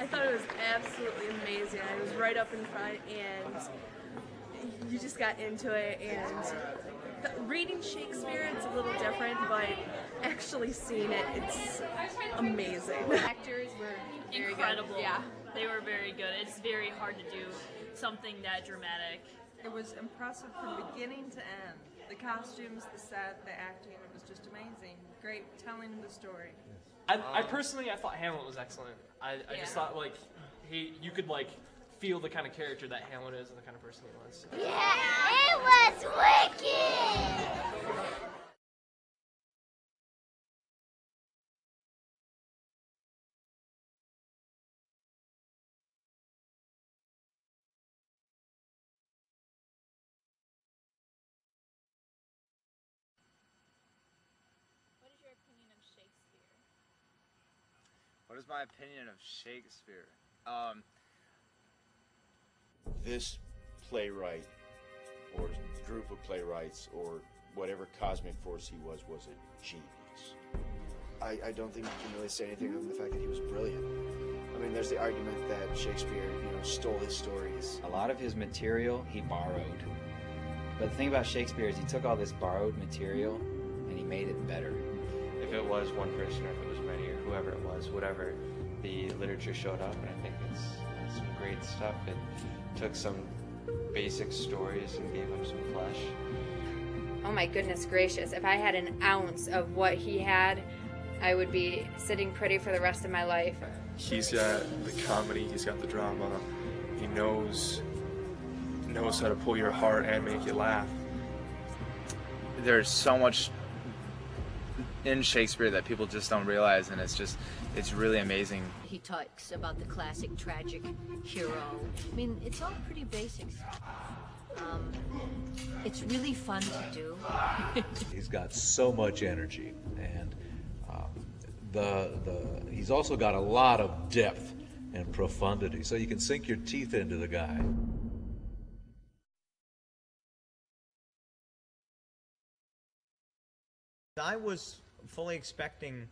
thought it was absolutely amazing. I was right up in front, and you just got into it. And reading Shakespeare, it's a little different, but actually seeing it, it's amazing. The actors were very incredible. Good. Yeah, they were very good. It's very hard to do something that dramatic. It was impressive from beginning to end. The costumes, the set, the acting, it was just amazing. Great telling the story. I personally, I thought Hamlet was excellent. I just thought, like, you could, like, feel the kind of character that Hamlet is and the kind of person he was. Yeah, it was wicked! What is my opinion of Shakespeare? This playwright, or group of playwrights, or whatever cosmic force he was a genius. I don't think you can really say anything other than the fact that he was brilliant. I mean, there's the argument that Shakespeare, stole his stories. A lot of his material he borrowed. But the thing about Shakespeare is he took all this borrowed material and he made it better. If it was one person or if it was many or whoever it was, whatever, the literature showed up, and I think it's some great stuff. It took some basic stories and gave them some flesh. Oh my goodness gracious, if I had an ounce of what he had, I would be sitting pretty for the rest of my life. He's got the comedy, he's got the drama, he knows how to pull your heart and make you laugh. There's so much in Shakespeare that people just don't realize, and it's really amazing. He talks about the classic tragic hero. I mean, it's all pretty basic stuff. It's really fun to do. He's got so much energy, and he's also got a lot of depth and profundity, so you can sink your teeth into the guy. I was fully expecting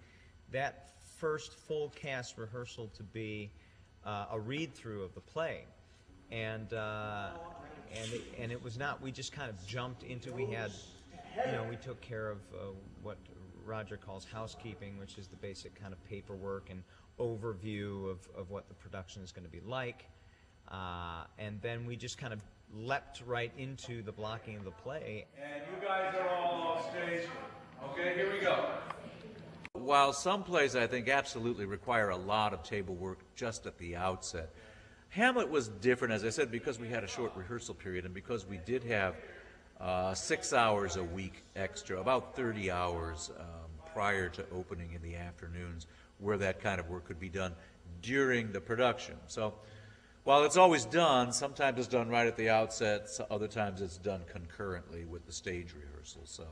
that first full cast rehearsal to be a read-through of the play, and it was not. We just kind of jumped into. We took care of what Roger calls housekeeping, which is the basic kind of paperwork and overview of what the production is going to be like, and then we just kind of leapt right into the blocking of the play. And you guys are all off stage. Okay, here we go. While some plays, I think, absolutely require a lot of table work just at the outset, Hamlet was different, as I said, because we had a short rehearsal period and because we did have 6 hours a week extra, about 30 hours prior to opening in the afternoons, where that kind of work could be done during the production. So while it's always done, sometimes it's done right at the outset, so other times it's done concurrently with the stage rehearsal. So.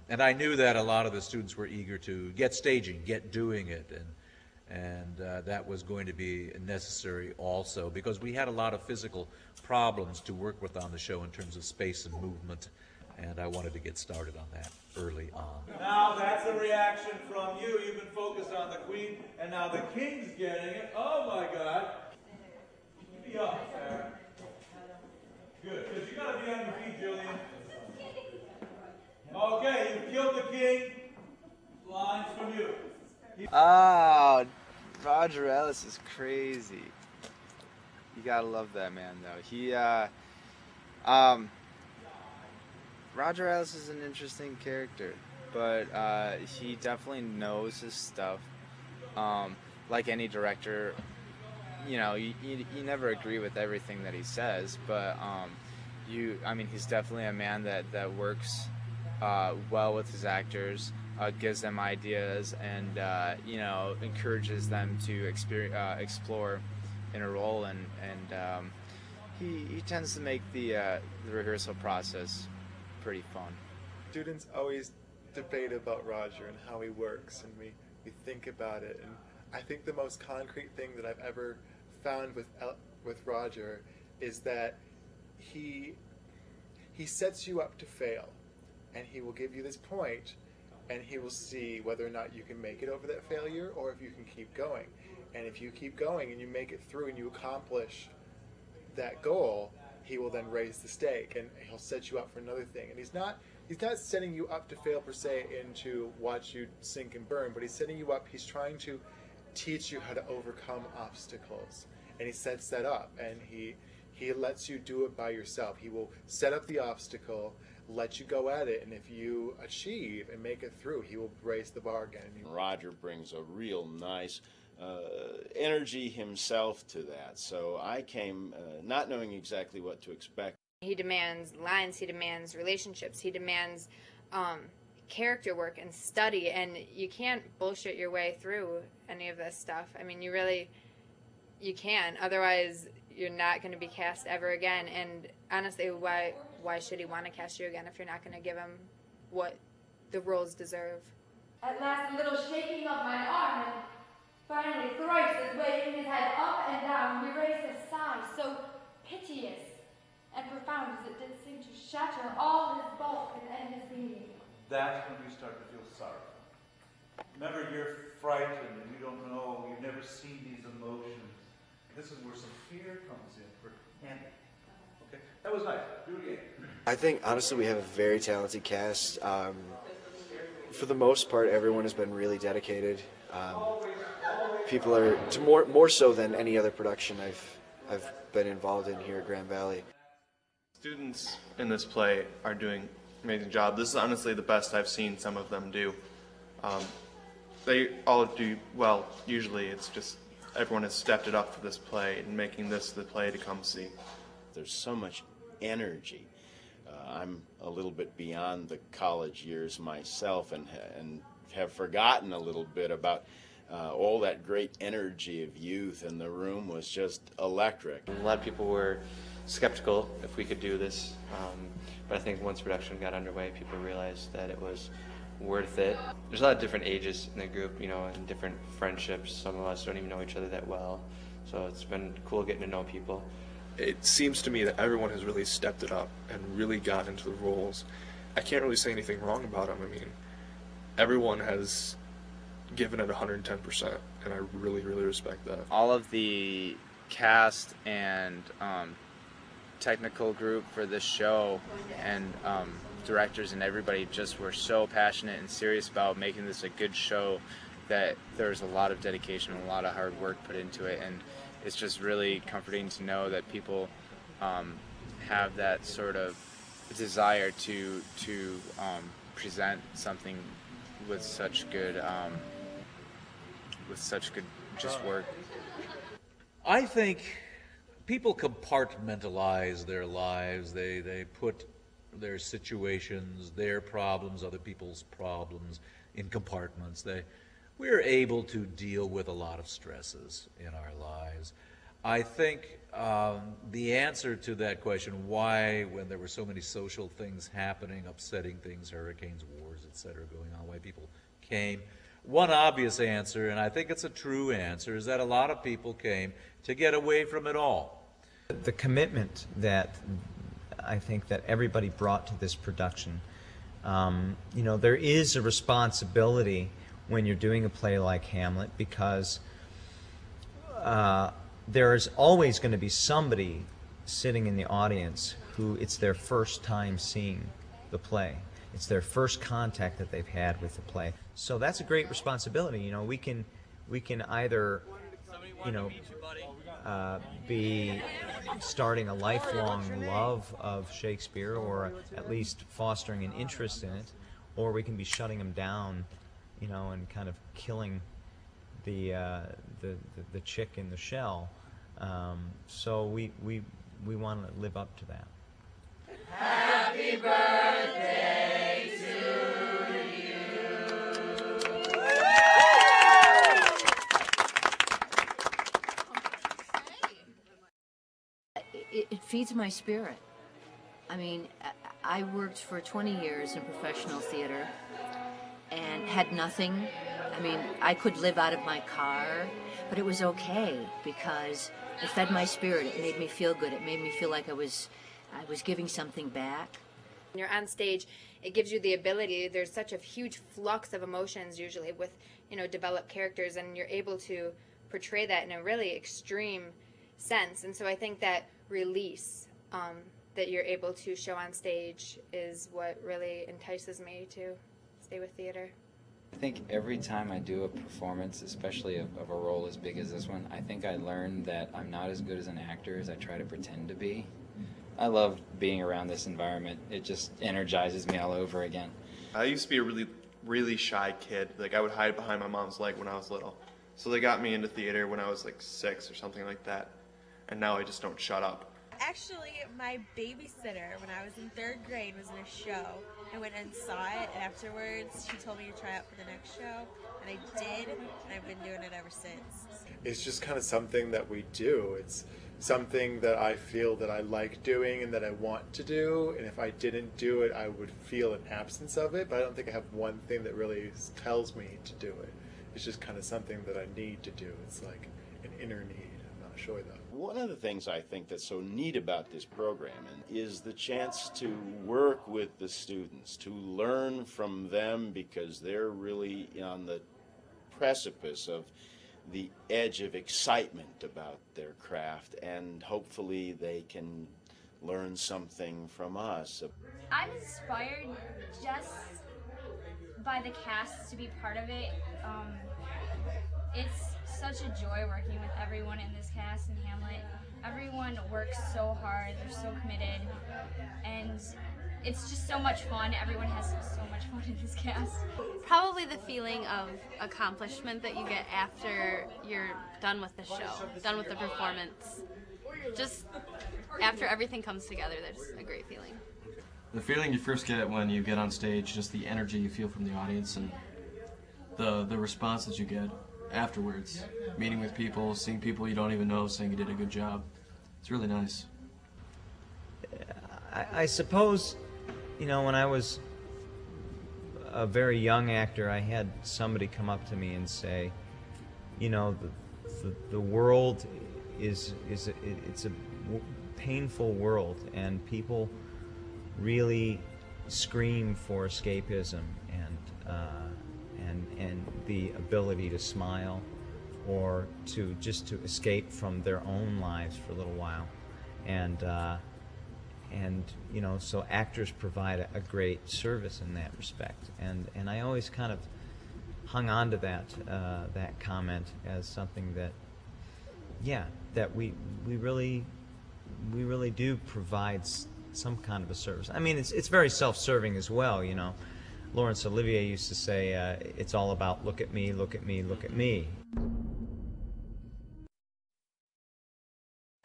And I knew that a lot of the students were eager to get staging, get doing it, and that was going to be necessary also because we had a lot of physical problems to work with on the show in terms of space and movement, and I wanted to get started on that early on. Now that's a reaction from you. You've been focused on the Queen, and now the King's getting it. Oh my God. Be up there. Good, because you got to be on your feet, Julian. Okay, you killed the king. Lines from you. Oh, Roger Ellis is crazy. You gotta love that man, though. Roger Ellis is an interesting character, but he definitely knows his stuff. Like any director, you never agree with everything that he says, but he's definitely a man that works well with his actors, gives them ideas, and encourages them to explore in a role, and he tends to make the rehearsal process pretty fun. Students always debate about Roger and how he works, and we think about it, and I think the most concrete thing that I've ever found with Roger is that he sets you up to fail. And he will give you this point, and he will see whether or not you can make it over that failure or if you can keep going. And if you keep going and you make it through and you accomplish that goal, he will then raise the stake and he'll set you up for another thing. And he's not setting you up to fail per se and to watch you sink and burn, but he's setting you up. He's trying to teach you how to overcome obstacles. And he sets that up, and he lets you do it by yourself. He will set up the obstacle, let you go at it, and if you achieve and make it through, he will raise the bar again. Roger brings a real nice energy himself to that. So I came not knowing exactly what to expect. He demands lines, he demands relationships, he demands character work and study, and you can't bullshit your way through any of this stuff. I mean, you can, otherwise you're not going to be cast ever again. And honestly, why should he want to cast you again if you're not going to give him what the roles deserve? At last, a little shaking of my arm, and finally thrice as waving his head up and down, he raised a sigh so piteous and profound as it did seem to shatter all his bulk and end his being. That's when you start to feel sorry. Remember, you're frightened and you don't know, you've never seen these emotions. This is where some fear comes in for Hamlet. Okay, that was nice. Do it again. I think, honestly, we have a very talented cast. For the most part, everyone has been really dedicated. People are, more so than any other production I've been involved in here at Grand Valley. Students in this play are doing an amazing job. This is honestly the best I've seen some of them do. They all do well. Usually it's just everyone has stepped it up for this play and making this the play to come see. There's so much energy. I'm a little bit beyond the college years myself and have forgotten a little bit about all that great energy of youth, and the room was just electric. A lot of people were skeptical if we could do this, but I think once production got underway, people realized that it was worth it. There's a lot of different ages in the group, you know, and different friendships. Some of us don't even know each other that well, so it's been cool getting to know people. It seems to me that everyone has really stepped it up and really got into the roles. I can't really say anything wrong about them. I mean, everyone has given it 110%, and I really, really respect that. All of the cast and technical group for this show and directors and everybody just were so passionate and serious about making this a good show that there's a lot of dedication and a lot of hard work put into it, and it's just really comforting to know that people have that sort of desire to present something with such good just work. I think people compartmentalize their lives. They put their situations, their problems, other people's problems in compartments. We're able to deal with a lot of stresses in our lives. I think the answer to that question, why, when there were so many social things happening, upsetting things, hurricanes, wars, etc., going on, why people came, one obvious answer, and I think it's a true answer, is that a lot of people came to get away from it all. The commitment that I think that everybody brought to this production, you know, there is a responsibility when you're doing a play like Hamlet, because there's always going to be somebody sitting in the audience who it's their first time seeing the play. It's their first contact that they've had with the play. So that's a great responsibility. You know, we can either, you know, be starting a lifelong love of Shakespeare, or at least fostering an interest in it, or we can be shutting them down, you know, and kind of killing the chick in the shell. So we want to live up to that. Happy birthday to you. It feeds my spirit. I mean, I worked for 20 years in professional theater and had nothing. I mean, I could live out of my car, but it was okay because it fed my spirit. It made me feel good. It made me feel like I was giving something back. When you're on stage, it gives you the ability, there's such a huge flux of emotions usually with, you know, developed characters, and you're able to portray that in a really extreme sense. And so I think that release that you're able to show on stage is what really entices me to stay with theater. I think every time I do a performance, especially of a role as big as this one, I think I learn that I'm not as good as an actor as I try to pretend to be. I love being around this environment. It just energizes me all over again. I used to be a really shy kid. Like, I would hide behind my mom's leg when I was little. So they got me into theater when I was like 6 or something like that. And now I just don't shut up. Actually, my babysitter, when I was in 3rd grade, was in a show. I went and saw it, and afterwards she told me to try out for the next show, and I did, and I've been doing it ever since. It's just kind of something that we do. It's something that I feel that I like doing and that I want to do, and if I didn't do it, I would feel an absence of it, but I don't think I have one thing that really tells me to do it. It's just kind of something that I need to do. It's like an inner need. I'm not sure though. One of the things I think that's so neat about this program is the chance to work with the students, to learn from them, because they're really on the precipice of the edge of excitement about their craft, and hopefully they can learn something from us. I'm inspired just by the cast to be part of it. It's such a joy working with everyone in this cast in Hamlet. Everyone works so hard, they're so committed, and it's just so much fun. Everyone has so much fun in this cast. Probably the feeling of accomplishment that you get after you're done with the show, done with the performance. Just after everything comes together, there's a great feeling. The feeling you first get when you get on stage, just the energy you feel from the audience and the response that you get afterwards. Meeting with people, seeing people you don't even know saying you did a good job. It's really nice. I suppose, you know, when I was a very young actor, I had somebody come up to me and say, you know, the world it's a painful world, and people really scream for escapism and the ability to smile, or to just to escape from their own lives for a little while, and you know, so actors provide a great service in that respect, and I always kind of hung on to that comment as something that, yeah, that we really do provide some kind of a service. I mean, it's very self-serving as well, you know. Laurence Olivier used to say, it's all about look at me, look at me, look at me.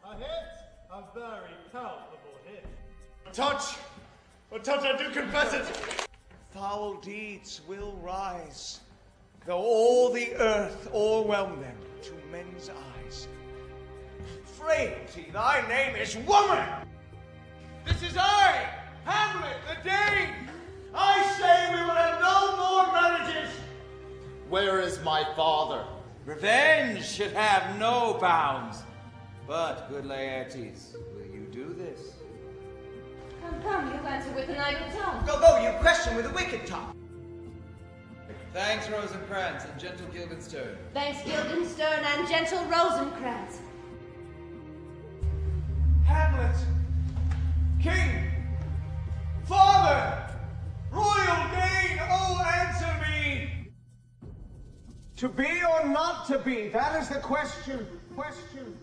A hit, a very palpable hit. A touch, I do confess it. Foul deeds will rise, though all the earth o'erwhelm them to men's eyes. Frailty, thy name is woman. This is I, Hamlet the Dane. I say we will have no more marriages. Where is my father? Revenge should have no bounds. But, good Laertes, will you do this? Come, you answer with an idle tongue. Go, you question with a wicked tongue. Thanks, Rosencrantz and gentle Guildenstern. Thanks, Guildenstern and gentle Rosencrantz. Hamlet, King, Father, Royal Dane, oh, answer me! To be or not to be, that is the question, question.